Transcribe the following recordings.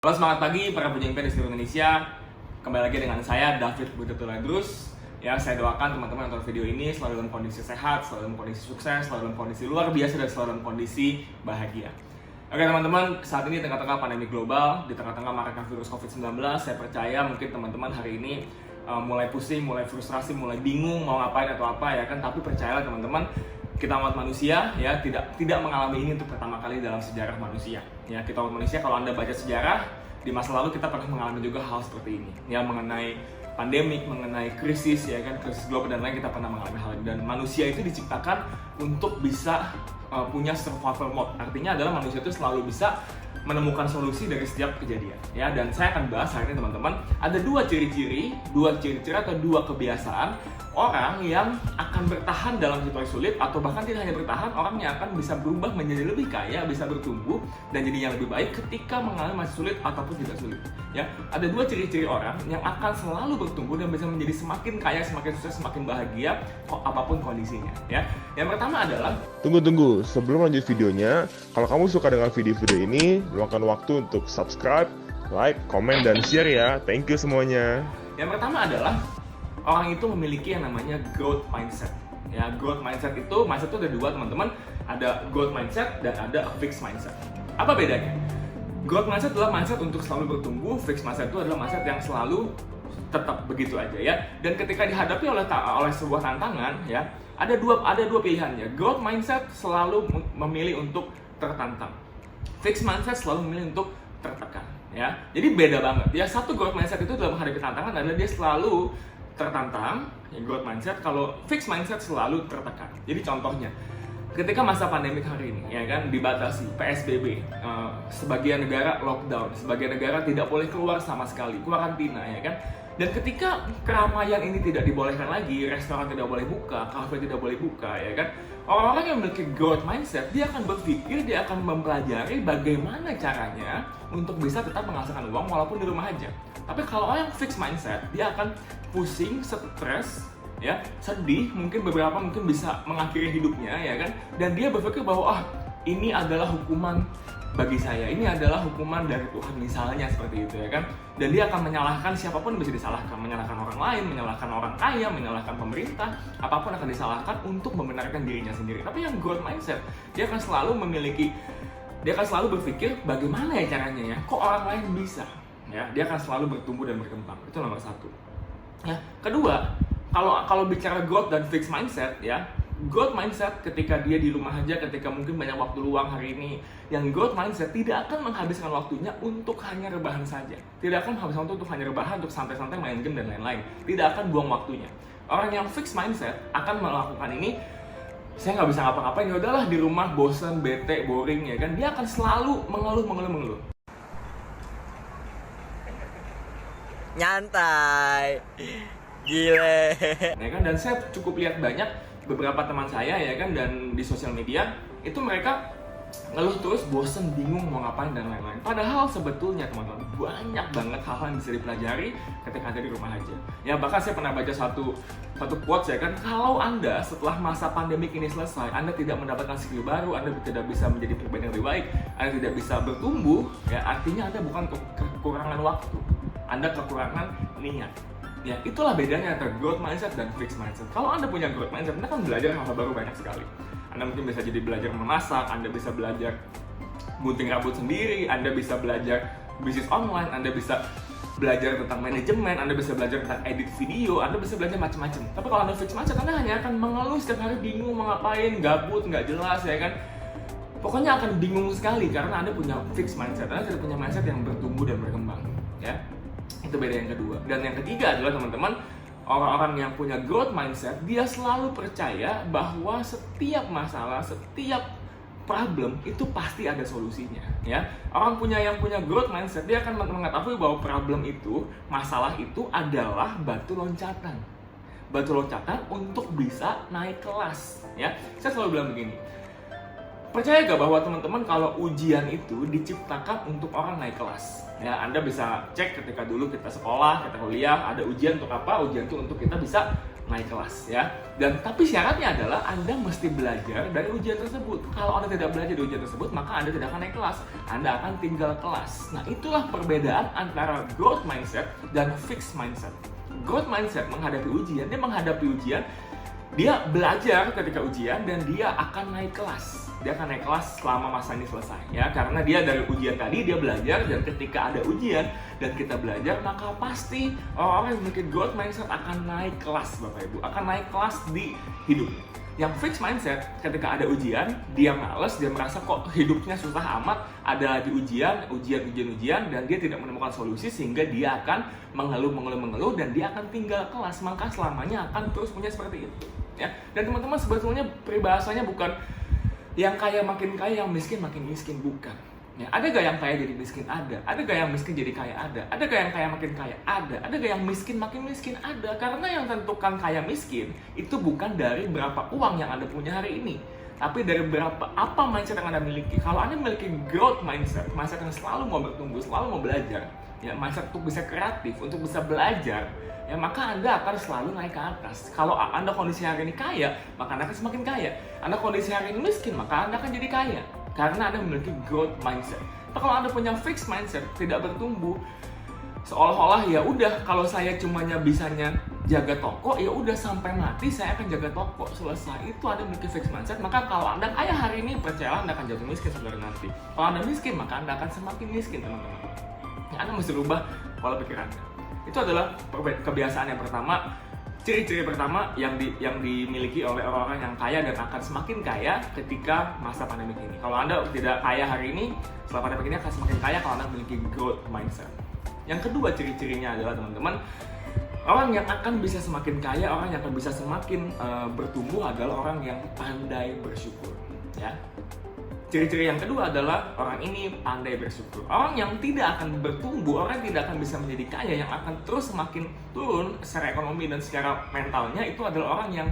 Halo, semangat pagi para pejuang impian di seluruh Indonesia. Kembali lagi dengan saya David Butetulaidrus. Ya, saya doakan teman-teman yang nonton video ini selalu dalam kondisi sehat, selalu dalam kondisi sukses, selalu dalam kondisi luar biasa, dan selalu dalam kondisi bahagia. Oke teman-teman, saat ini tengah-tengah pandemi global, di tengah-tengah maraknya virus COVID-19, saya percaya mungkin teman-teman hari ini mulai pusing, mulai frustrasi, mulai bingung mau ngapain atau apa ya kan. Tapi percayalah teman-teman, kita umat manusia ya tidak mengalami ini untuk pertama kali dalam sejarah manusia. Ya, kita umat manusia, kalau Anda baca sejarah di masa lalu kita pernah mengalami juga hal seperti ini. Ya, mengenai pandemik, mengenai krisis ya kan, krisis global dan lain, kita pernah mengalami hal ini. Dan manusia itu diciptakan untuk bisa punya survival mode. Artinya adalah manusia itu selalu bisa menemukan solusi dari setiap kejadian. Ya, dan saya akan bahas hari ini teman-teman, ada dua ciri-ciri atau dua kebiasaan orang yang akan bertahan dalam situasi sulit, atau bahkan tidak hanya bertahan, orang yang akan bisa berubah menjadi lebih kaya, bisa bertumbuh dan jadi yang lebih baik ketika mengalami masa sulit ataupun tidak sulit. Ya, ada dua ciri-ciri orang yang akan selalu bertumbuh dan bisa menjadi semakin kaya, semakin sukses, semakin bahagia apapun kondisinya. Ya, yang pertama adalah Tunggu, sebelum lanjut videonya, kalau kamu suka dengan video-video ini, luangkan waktu untuk subscribe, like, komen, dan share ya. Thank you semuanya. Yang pertama adalah orang itu memiliki yang namanya growth mindset. Ya, growth mindset itu ada dua teman-teman, ada growth mindset dan ada fixed mindset. Apa bedanya? Growth mindset adalah mindset untuk selalu bertumbuh, fixed mindset itu adalah mindset yang selalu tetap begitu aja ya. Dan ketika dihadapi oleh sebuah tantangan ya, ada dua pilihannya. Growth mindset selalu memilih untuk tertantang. Fixed mindset selalu memilih untuk tertekan ya. Jadi beda banget. Ya, satu growth mindset itu dalam menghadapi tantangan adalah dia selalu tertantang, ya, growth mindset. Kalau fixed mindset selalu tertekan. Jadi contohnya, ketika masa pandemik hari ini, ya kan, dibatasi PSBB, sebagian negara lockdown, sebagian negara tidak boleh keluar sama sekali, karantina, ya kan. Dan ketika keramaian ini tidak dibolehkan lagi, restoran tidak boleh buka, kafe tidak boleh buka, ya kan. Orang-orang yang memiliki growth mindset, dia akan berpikir, dia akan mempelajari bagaimana caranya untuk bisa tetap menghasilkan uang walaupun di rumah aja. Tapi kalau orang yang fixed mindset, dia akan pusing, stres, ya, sedih, mungkin bisa mengakhiri hidupnya, ya kan. Dan dia berpikir bahwa ini adalah hukuman bagi saya, ini adalah hukuman dari Tuhan misalnya, seperti itu ya kan. Dan dia akan menyalahkan siapapun yang bisa disalahkan, menyalahkan orang lain, menyalahkan orang kaya, menyalahkan pemerintah, apapun akan disalahkan untuk membenarkan dirinya sendiri. Tapi yang growth mindset, dia akan selalu berpikir bagaimana ya caranya ya, kok orang lain bisa ya. Dia akan selalu bertumbuh dan berkembang. Itu nomor satu ya. Kedua, kalau bicara growth dan fixed mindset ya, growth mindset ketika dia di rumah aja, ketika mungkin banyak waktu luang hari ini, yang growth mindset tidak akan menghabiskan waktunya untuk hanya rebahan saja. Tidak akan menghabiskan waktu untuk hanya rebahan, untuk santai-santai main game dan lain-lain. Tidak akan buang waktunya. Orang yang fixed mindset akan melakukan ini, saya nggak bisa ngapa-ngapain, ya udahlah di rumah bosan, bete, boring ya kan. Dia akan selalu mengeluh. Nyantai, gile. Ya kan, dan saya cukup lihat banyak beberapa teman saya ya kan, dan di sosial media itu mereka ngeluh terus, bosen, bingung mau ngapain dan lain-lain. Padahal sebetulnya teman-teman, banyak banget hal-hal yang bisa dipelajari ketika ada di rumah aja. Ya, bahkan saya pernah baca satu quotes ya kan, kalau Anda setelah masa pandemik ini selesai, Anda tidak mendapatkan skill baru, Anda tidak bisa menjadi pribadi yang lebih baik, Anda tidak bisa bertumbuh, ya artinya Anda bukan kekurangan waktu, Anda kekurangan niat. Ya, itulah bedanya antara growth mindset dan fixed mindset. Kalau Anda punya growth mindset, Anda kan belajar hal-hal baru banyak sekali. Anda mungkin bisa jadi belajar memasak, Anda bisa belajar gunting rambut sendiri, Anda bisa belajar bisnis online, Anda bisa belajar tentang manajemen, Anda bisa belajar tentang edit video, Anda bisa belajar macam-macam. Tapi kalau Anda fixed mindset, Anda hanya akan mengeluh setiap hari, bingung mau ngapain, gabut, nggak jelas ya kan. Pokoknya akan bingung sekali karena Anda punya fixed mindset, Anda tidak punya mindset yang bertumbuh dan berkembang. Ya, itu beda yang kedua. Dan yang ketiga adalah teman-teman, orang-orang yang punya growth mindset, dia selalu percaya bahwa setiap masalah, setiap problem itu pasti ada solusinya ya. Orang yang punya growth mindset, dia akan mengetahui bahwa problem itu, masalah itu adalah batu loncatan untuk bisa naik kelas ya. Saya selalu bilang begini, percaya gak bahwa teman-teman kalau ujian itu diciptakan untuk orang naik kelas? Ya, Anda bisa cek ketika dulu kita sekolah, kita kuliah, ada ujian untuk apa? Ujian itu untuk kita bisa naik kelas ya. Dan tapi syaratnya adalah Anda mesti belajar dari ujian tersebut. Kalau Anda tidak belajar dari ujian tersebut, maka Anda tidak akan naik kelas. Anda akan tinggal kelas. Nah, itulah perbedaan antara growth mindset dan fixed mindset. Growth mindset menghadapi ujian, dia belajar ketika ujian dan dia akan naik kelas. Dia akan naik kelas selama masa ini selesai ya, karena dia dari ujian tadi dia belajar, dan ketika ada ujian dan kita belajar, maka pasti orang-orang yang memiliki growth mindset akan naik kelas, Bapak Ibu, akan naik kelas di hidup. Yang fixed mindset, ketika ada ujian, dia males, dia merasa kok hidupnya susah amat, ada di ujian, dan dia tidak menemukan solusi, sehingga dia akan mengeluh, dan dia akan tinggal kelas, maka selamanya akan terus punya seperti itu. Ya. Dan teman-teman, sebetulnya peribahasanya bukan yang kaya makin kaya, yang miskin makin miskin, bukan. Ya, ada gak yang kaya jadi miskin? Ada gak yang miskin jadi kaya? Ada gak yang kaya makin kaya? Ada gak yang miskin makin miskin? Ada. Karena yang tentukan kaya miskin itu bukan dari berapa uang yang Anda punya hari ini, tapi dari apa mindset yang Anda miliki. Kalau Anda memiliki growth mindset yang selalu mau bertumbuh, selalu mau belajar, ya, mindset untuk bisa kreatif, untuk bisa belajar, ya, maka Anda akan selalu naik ke atas. Kalau Anda kondisi hari ini kaya, maka Anda akan semakin kaya. Anda kondisi hari ini miskin, maka Anda akan jadi kaya. Karena Anda memiliki growth mindset. Tapi kalau Anda punya fixed mindset, tidak bertumbuh, seolah-olah ya udah, kalau saya cumanya bisanya jaga toko, ya udah sampai mati saya akan jaga toko, selesai. Itu Anda memiliki fixed mindset. Maka kalau Anda kaya hari ini, percayalah Anda akan jatuh miskin saudara nanti. Kalau Anda miskin, maka Anda akan semakin miskin, teman-teman. Ya, Anda mesti rubah pola pikir Anda. Itu adalah kebiasaan yang pertama, ciri-ciri pertama yang dimiliki oleh orang-orang yang kaya dan akan semakin kaya ketika masa pandemi ini. Kalau Anda tidak kaya hari ini, setelah pandemi ini akan semakin kaya kalau Anda memiliki growth mindset. Yang kedua ciri-cirinya adalah, teman-teman, orang yang akan bisa semakin kaya, orang yang akan bisa semakin bertumbuh adalah orang yang pandai bersyukur. Ya. Ciri-ciri yang kedua adalah orang ini pandai bersyukur. Orang yang tidak akan bertumbuh, orang yang tidak akan bisa menjadi kaya, yang akan terus semakin turun secara ekonomi dan secara mentalnya, itu adalah orang yang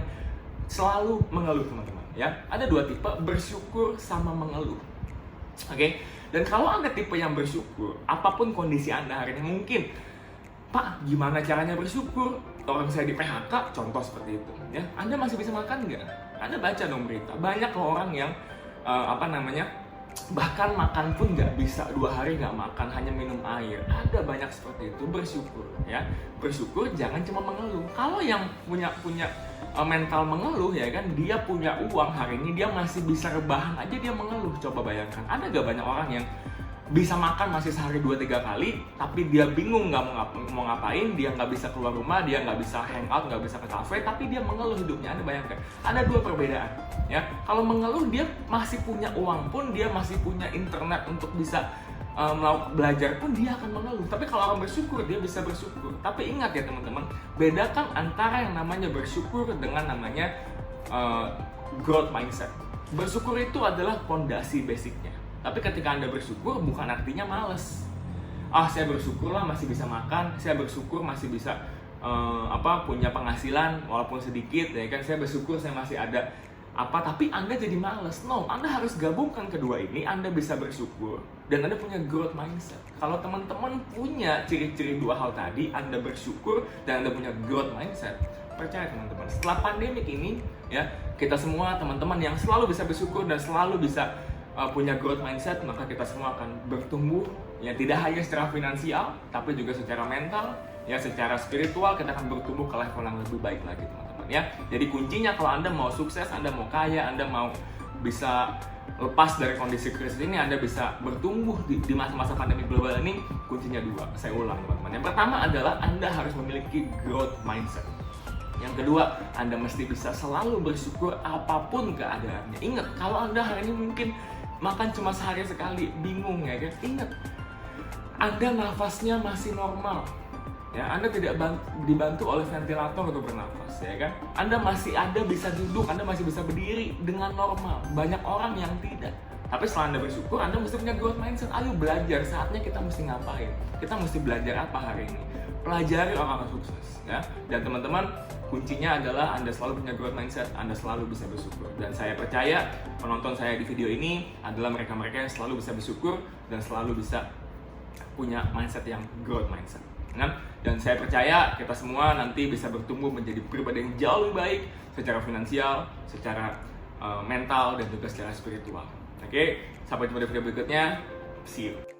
selalu mengeluh, teman-teman. Ya, ada dua tipe, bersyukur sama mengeluh. Oke? Dan kalau Anda tipe yang bersyukur, apapun kondisi Anda hari ini, mungkin, Pak, gimana caranya bersyukur? Orang saya di PHK, contoh seperti itu. Ya, Anda masih bisa makan nggak? Anda baca dong berita. Banyak loh orang yang bahkan makan pun nggak bisa, 2 hari nggak makan, hanya minum air. Ada banyak seperti itu. Bersyukur, ya. Bersyukur, jangan cuma mengeluh. Kalau yang punya mental mengeluh, ya kan, dia punya uang hari ini, dia masih bisa rebahan aja dia mengeluh. Coba bayangkan, ada gak banyak orang yang bisa makan masih sehari 2-3 kali, tapi dia bingung nggak mau ngapain, dia nggak bisa keluar rumah, dia nggak bisa hangout, nggak bisa ke kafe, tapi dia mengeluh hidupnya. Anda bayangkan, ada dua perbedaan. Ya, kalau mengeluh dia masih punya uang pun, dia masih punya internet untuk bisa belajar pun, dia akan mengeluh. Tapi kalau orang bersyukur, dia bisa bersyukur. Tapi ingat ya teman-teman, bedakan antara yang namanya bersyukur dengan namanya growth mindset. Bersyukur itu adalah fondasi basicnya. Tapi ketika Anda bersyukur, bukan artinya malas. Saya bersyukur lah masih bisa makan, saya bersyukur masih bisa punya penghasilan walaupun sedikit, ya kan. Saya bersyukur saya masih ada tapi Anda jadi malas. No, Anda harus gabungkan kedua ini. Anda bisa bersyukur dan Anda punya growth mindset. Kalau teman-teman punya ciri-ciri dua hal tadi, Anda bersyukur dan Anda punya growth mindset, percaya teman-teman, setelah pandemik ini, ya, kita semua teman-teman yang selalu bisa bersyukur dan selalu bisa punya growth mindset, maka kita semua akan bertumbuh, ya, tidak hanya secara finansial, tapi juga secara mental, ya, secara spiritual. Kita akan bertumbuh ke level yang lebih baik lagi, teman-teman, ya. Jadi kuncinya kalau Anda mau sukses, Anda mau kaya, Anda mau bisa lepas dari kondisi krisis ini, Anda bisa bertumbuh di masa-masa pandemi global ini, kuncinya dua. Saya ulang, teman-teman. Yang pertama adalah Anda harus memiliki growth mindset. Yang kedua, Anda mesti bisa selalu bersyukur apapun keadaannya. Ingat, kalau Anda hari ini mungkin makan cuma sehari sekali, bingung, ya kan? Ingat, Anda nafasnya masih normal, ya. Anda tidak dibantu oleh ventilator untuk bernafas, ya kan? Anda masih ada bisa duduk, Anda masih bisa berdiri dengan normal. Banyak orang yang tidak. Tapi setelah Anda bersyukur, Anda mesti punya growth mindset. Ayo belajar, saatnya kita mesti ngapain? Kita mesti belajar apa hari ini? Pelajari orang-orang sukses, ya. Dan teman-teman, kuncinya adalah Anda selalu punya growth mindset, Anda selalu bisa bersyukur. Dan saya percaya penonton saya di video ini adalah mereka-mereka yang selalu bisa bersyukur dan selalu bisa punya mindset yang growth mindset. Kan? Dan saya percaya kita semua nanti bisa bertumbuh menjadi pribadi yang jauh lebih baik secara finansial, secara mental, dan juga secara spiritual. Oke, sampai jumpa di video berikutnya. See you.